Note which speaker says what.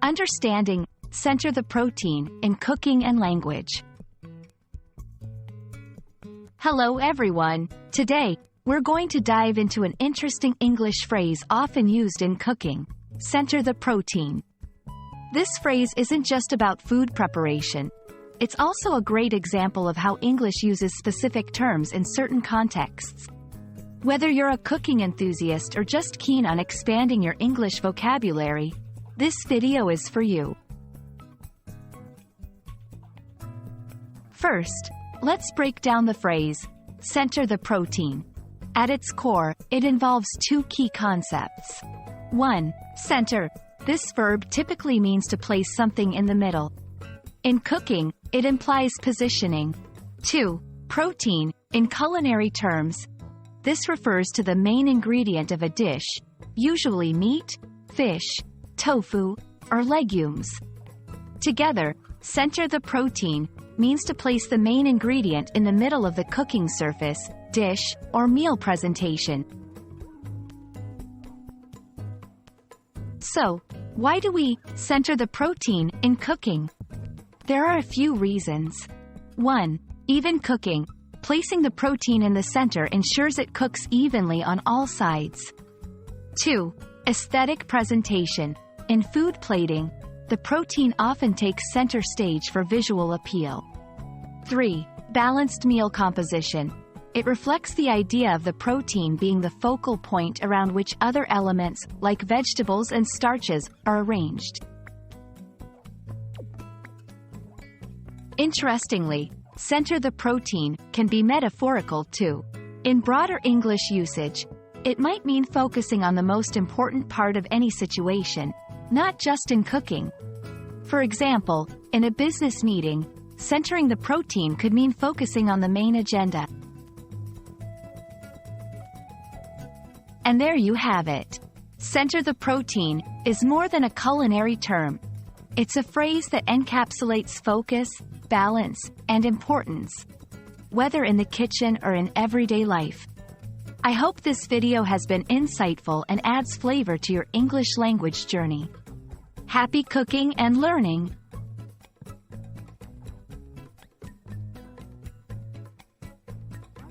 Speaker 1: Understanding, center the protein in cooking and language. Hello everyone. Today, we're going to dive into an interesting English phrase often used in cooking. Center the protein. This phrase isn't just about food preparation. It's also a great example of how English uses specific terms in certain contexts. Whether you're a cooking enthusiast or just keen on expanding your English vocabulary, this video is for you. First, let's break down the phrase, center the protein. At its core, it involves two key concepts. 1. Center. This verb typically means to place something in the middle. In cooking, it implies positioning. 2. Protein. In culinary terms, this refers to the main ingredient of a dish, usually meat, fish, tofu, or legumes. Together, center the protein means to place the main ingredient in the middle of the cooking surface, dish, or meal presentation. So, why do we center the protein in cooking? There are a few reasons. 1. Even cooking. Placing the protein in the center ensures it cooks evenly on all sides. 2. Aesthetic presentation. In food plating, the protein often takes center stage for visual appeal. 3. Balanced meal composition. It reflects the idea of the protein being the focal point around which other elements, like vegetables and starches, are arranged. Interestingly, center the protein can be metaphorical too. In broader English usage, it might mean focusing on the most important part of any situation, not just in cooking. For example, in a business meeting, centering the protein could mean focusing on the main agenda. And there you have it. Center the protein is more than a culinary term. It's a phrase that encapsulates focus, balance, and importance, whether in the kitchen or in everyday life. I hope this video has been insightful and adds flavor to your English language journey. Happy cooking and learning!